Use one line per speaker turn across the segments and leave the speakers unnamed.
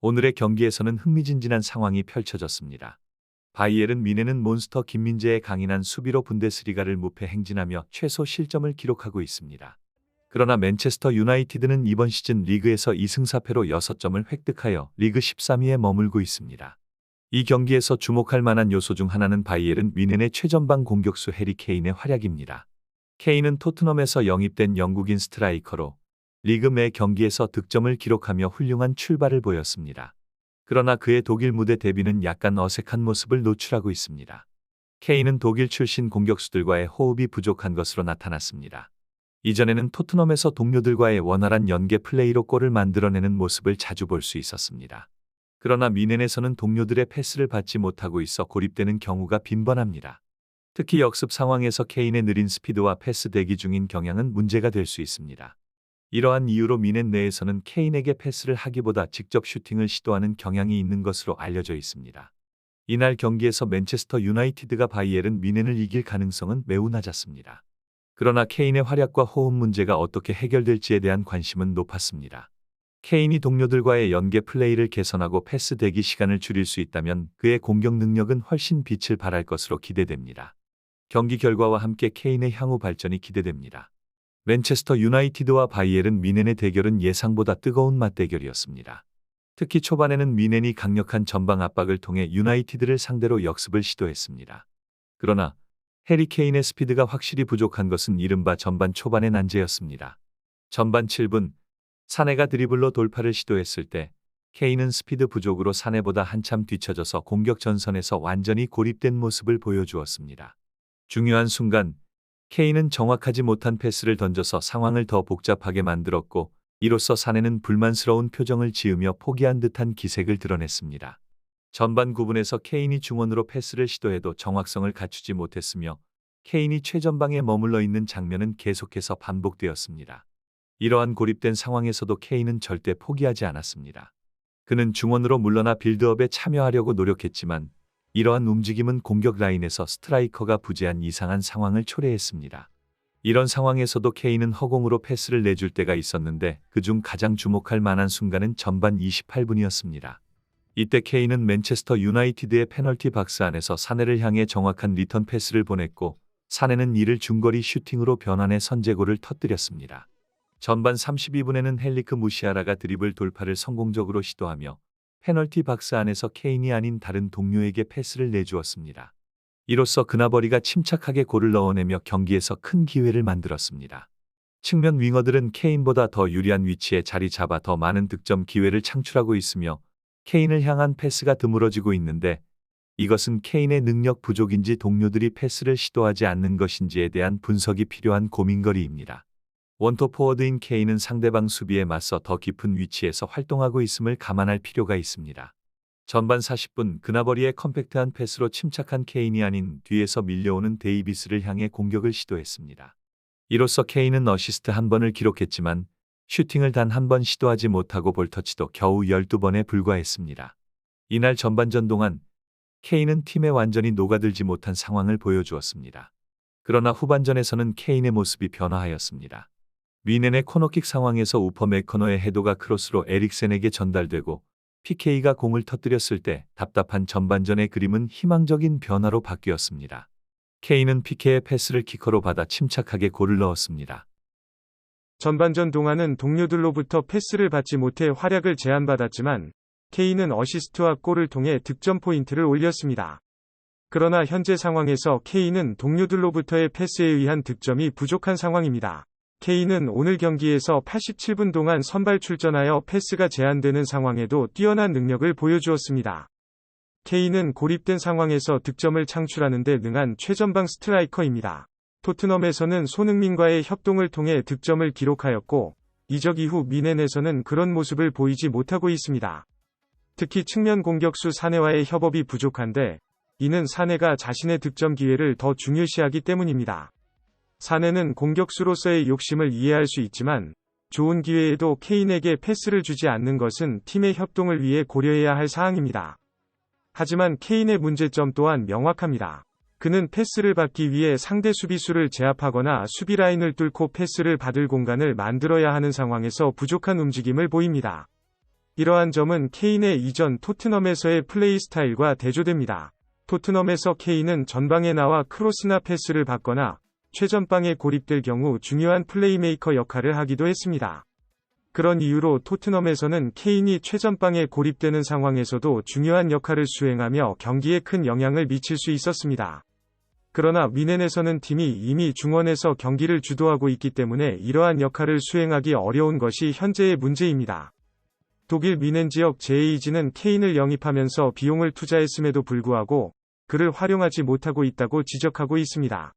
오늘의 경기에서는 흥미진진한 상황이 펼쳐졌습니다. 바이에른 뮌헨은 몬스터 김민재의 강인한 수비로 분데스리가를 무패 행진하며 최소 실점을 기록하고 있습니다. 그러나 맨체스터 유나이티드는 이번 시즌 리그에서 2승 4패로 6점을 획득하여 리그 13위에 머물고 있습니다. 이 경기에서 주목할 만한 요소 중 하나는 바이에른 뮌헨의 최전방 공격수 해리 케인의 활약입니다. 케인은 토트넘에서 영입된 영국인 스트라이커로 리그 매 경기에서 득점을 기록하며 훌륭한 출발을 보였습니다. 그러나 그의 독일 무대 데뷔는 약간 어색한 모습을 노출하고 있습니다. 케인은 독일 출신 공격수들과의 호흡이 부족한 것으로 나타났습니다. 이전에는 토트넘에서 동료들과의 원활한 연계 플레이로 골을 만들어내는 모습을 자주 볼 수 있었습니다. 그러나 뮌헨에서는 동료들의 패스를 받지 못하고 있어 고립되는 경우가 빈번합니다. 특히 역습 상황에서 케인의 느린 스피드와 패스 대기 중인 경향은 문제가 될 수 있습니다. 이러한 이유로 뮌헨 내에서는 케인에게 패스를 하기보다 직접 슈팅을 시도하는 경향이 있는 것으로 알려져 있습니다. 이날 경기에서 맨체스터 유나이티드가 바이에른 뮌헨을 이길 가능성은 매우 낮았습니다. 그러나 케인의 활약과 호흡 문제가 어떻게 해결될지에 대한 관심은 높았습니다. 케인이 동료들과의 연계 플레이를 개선하고 패스 대기 시간을 줄일 수 있다면 그의 공격 능력은 훨씬 빛을 발할 것으로 기대됩니다. 경기 결과와 함께 케인의 향후 발전이 기대됩니다. 맨체스터 유나이티드와 바이에른 뮌헨의 대결은 예상보다 뜨거운 맞대결이었습니다. 특히 초반에는 뮌헨이 강력한 전방 압박을 통해 유나이티드를 상대로 역습을 시도했습니다. 그러나 해리 케인의 스피드가 확실히 부족한 것은 이른바 전반 초반의 난제였습니다. 전반 7분, 사네가 드리블로 돌파를 시도했을 때 케인은 스피드 부족으로 사네보다 한참 뒤처져서 공격 전선에서 완전히 고립된 모습을 보여주었습니다. 중요한 순간, 케인은 정확하지 못한 패스를 던져서 상황을 더 복잡하게 만들었고 이로써 사네는 불만스러운 표정을 지으며 포기한 듯한 기색을 드러냈습니다. 전반 9분에서 케인이 중원으로 패스를 시도해도 정확성을 갖추지 못했으며 케인이 최전방에 머물러 있는 장면은 계속해서 반복되었습니다. 이러한 고립된 상황에서도 케인은 절대 포기하지 않았습니다. 그는 중원으로 물러나 빌드업에 참여하려고 노력했지만 이러한 움직임은 공격 라인에서 스트라이커가 부재한 이상한 상황을 초래했습니다. 이런 상황에서도 케인은 허공으로 패스를 내줄 때가 있었는데 그중 가장 주목할 만한 순간은 전반 28분이었습니다. 이때 케인은 맨체스터 유나이티드의 페널티 박스 안에서 사네를 향해 정확한 리턴 패스를 보냈고 사네는 이를 중거리 슈팅으로 변환해 선제골을 터뜨렸습니다. 전반 32분에는 헬리크 무시아라가 드리블 돌파를 성공적으로 시도하며 페널티 박스 안에서 케인이 아닌 다른 동료에게 패스를 내주었습니다. 이로써 그나버리가 침착하게 골을 넣어내며 경기에서 큰 기회를 만들었습니다. 측면 윙어들은 케인보다 더 유리한 위치에 자리 잡아 더 많은 득점 기회를 창출하고 있으며 케인을 향한 패스가 드물어지고 있는데 이것은 케인의 능력 부족인지 동료들이 패스를 시도하지 않는 것인지에 대한 분석이 필요한 고민거리입니다. 원톱 포워드인 케인은 상대방 수비에 맞서 더 깊은 위치에서 활동하고 있음을 감안할 필요가 있습니다. 전반 40분 그나버리의 컴팩트한 패스로 침착한 케인이 아닌 뒤에서 밀려오는 데이비스를 향해 공격을 시도했습니다. 이로써 케인은 어시스트 1번을 기록했지만 슈팅을 단 한 번 시도하지 못하고 볼터치도 겨우 12번에 불과했습니다. 이날 전반전 동안 케인은 팀에 완전히 녹아들지 못한 상황을 보여주었습니다. 그러나 후반전에서는 케인의 모습이 변화하였습니다. 뮌헨의 코너킥 상황에서 우퍼 맥커너의 헤더가 크로스로 에릭센에게 전달되고 PK가 공을 터뜨렸을 때 답답한 전반전의 그림은 희망적인 변화로 바뀌었습니다. 케인은 PK의 패스를 키커로 받아 침착하게 골을 넣었습니다.
전반전 동안은 동료들로부터 패스를 받지 못해 활약을 제한받았지만 케인은 어시스트와 골을 통해 득점 포인트를 올렸습니다. 그러나 현재 상황에서 케인은 동료들로부터의 패스에 의한 득점이 부족한 상황입니다. 케인은 오늘 경기에서 87분 동안 선발 출전하여 패스가 제한되는 상황에도 뛰어난 능력을 보여주었습니다. 케인은 고립된 상황에서 득점을 창출하는 데 능한 최전방 스트라이커입니다. 토트넘에서는 손흥민과의 협동을 통해 득점을 기록하였고 이적 이후 뮌헨에서는 그런 모습을 보이지 못하고 있습니다. 특히 측면 공격수 사네와의 협업이 부족한데 이는 사네가 자신의 득점 기회를 더 중요시하기 때문입니다. 사네는 공격수로서의 욕심을 이해할 수 있지만 좋은 기회에도 케인에게 패스를 주지 않는 것은 팀의 협동을 위해 고려해야 할 사항입니다. 하지만 케인의 문제점 또한 명확합니다. 그는 패스를 받기 위해 상대 수비수를 제압하거나 수비 라인을 뚫고 패스를 받을 공간을 만들어야 하는 상황에서 부족한 움직임을 보입니다. 이러한 점은 케인의 이전 토트넘에서의 플레이 스타일과 대조됩니다. 토트넘에서 케인은 전방에 나와 크로스나 패스를 받거나 최전방에 고립될 경우 중요한 플레이메이커 역할을 하기도 했습니다. 그런 이유로 토트넘에서는 케인이 최전방에 고립되는 상황에서도 중요한 역할을 수행하며 경기에 큰 영향을 미칠 수 있었습니다. 그러나 미넨에서는 팀이 이미 중원에서 경기를 주도하고 있기 때문에 이러한 역할을 수행하기 어려운 것이 현재의 문제입니다. 독일 미넨 지역 제에이지는 케인을 영입하면서 비용을 투자했음에도 불구하고 그를 활용하지 못하고 있다고 지적하고 있습니다.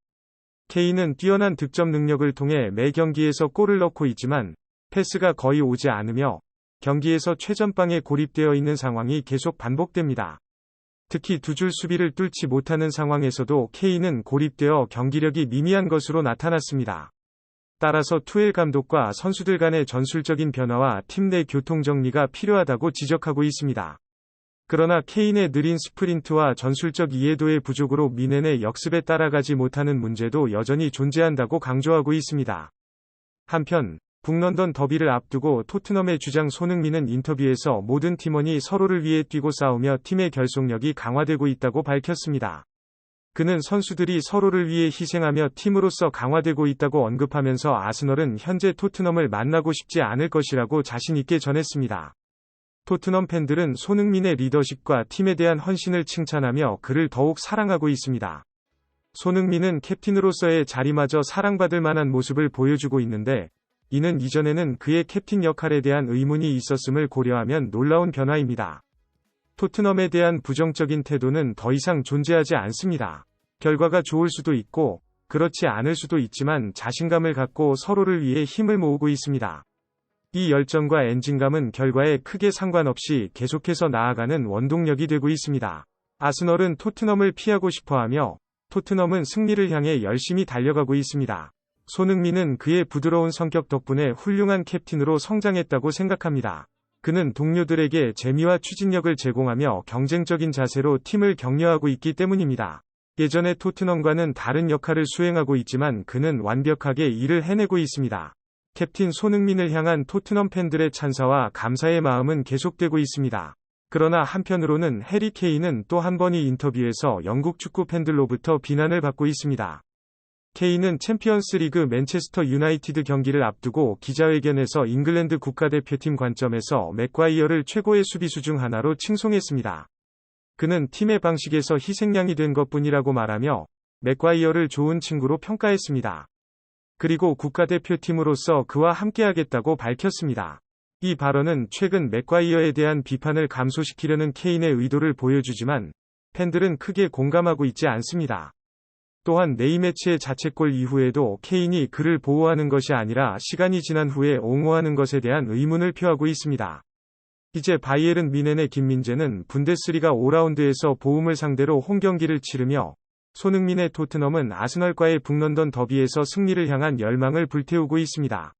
케인은 뛰어난 득점 능력을 통해 매 경기에서 골을 넣고 있지만 패스가 거의 오지 않으며 경기에서 최전방에 고립되어 있는 상황이 계속 반복됩니다. 특히 두 줄 수비를 뚫지 못하는 상황에서도 케인은 고립되어 경기력이 미미한 것으로 나타났습니다. 따라서 투엘 감독과 선수들 간의 전술적인 변화와 팀 내 교통 정리가 필요하다고 지적하고 있습니다. 그러나 케인의 느린 스프린트와 전술적 이해도의 부족으로 미넨의 역습에 따라가지 못하는 문제도 여전히 존재한다고 강조하고 있습니다. 한편 북런던 더비를 앞두고 토트넘의 주장 손흥민은 인터뷰에서 모든 팀원이 서로를 위해 뛰고 싸우며 팀의 결속력이 강화되고 있다고 밝혔습니다. 그는 선수들이 서로를 위해 희생하며 팀으로서 강화되고 있다고 언급하면서 아스널은 현재 토트넘을 만나고 싶지 않을 것이라고 자신 있게 전했습니다. 토트넘 팬들은 손흥민의 리더십과 팀에 대한 헌신을 칭찬하며 그를 더욱 사랑하고 있습니다. 손흥민은 캡틴으로서의 자리마저 사랑받을 만한 모습을 보여주고 있는데 이는 이전에는 그의 캡틴 역할에 대한 의문이 있었음을 고려하면 놀라운 변화입니다. 토트넘에 대한 부정적인 태도는 더 이상 존재하지 않습니다. 결과가 좋을 수도 있고 그렇지 않을 수도 있지만 자신감을 갖고 서로를 위해 힘을 모으고 있습니다. 이 열정과 엔진감은 결과에 크게 상관없이 계속해서 나아가는 원동력이 되고 있습니다. 아스널은 토트넘을 피하고 싶어하며 토트넘은 승리를 향해 열심히 달려가고 있습니다. 손흥민은 그의 부드러운 성격 덕분에 훌륭한 캡틴으로 성장했다고 생각합니다. 그는 동료들에게 재미와 추진력을 제공하며 경쟁적인 자세로 팀을 격려하고 있기 때문입니다. 예전의 토트넘과는 다른 역할을 수행하고 있지만 그는 완벽하게 일을 해내고 있습니다. 캡틴 손흥민을 향한 토트넘 팬들의 찬사와 감사의 마음은 계속되고 있습니다. 그러나 한편으로는 해리 케인은 또 한 번의 인터뷰에서 영국 축구 팬들로부터 비난을 받고 있습니다. 케인은 챔피언스 리그 맨체스터 유나이티드 경기를 앞두고 기자회견에서 잉글랜드 국가대표팀 관점에서 맥과이어를 최고의 수비수 중 하나로 칭송했습니다. 그는 팀의 방식에서 희생양이 된 것뿐이라고 말하며 맥과이어를 좋은 친구로 평가했습니다. 그리고 국가대표팀으로서 그와 함께하겠다고 밝혔습니다. 이 발언은 최근 맥과이어에 대한 비판을 감소시키려는 케인의 의도를 보여주지만 팬들은 크게 공감하고 있지 않습니다. 또한 네이매치의 자책골 이후에도 케인이 그를 보호하는 것이 아니라 시간이 지난 후에 옹호하는 것에 대한 의문을 표하고 있습니다. 이제 바이에른 뮌헨의 김민재는 분데스리가 5라운드에서 보움을 상대로 홈경기를 치르며 손흥민의 토트넘은 아스널과의 북런던 더비에서 승리를 향한 열망을 불태우고 있습니다.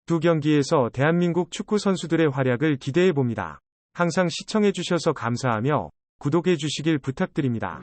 두 경기에서 대한민국 축구 선수들의 활약을 기대해봅니다. 항상 시청해주셔서 감사하며 구독해주시길 부탁드립니다.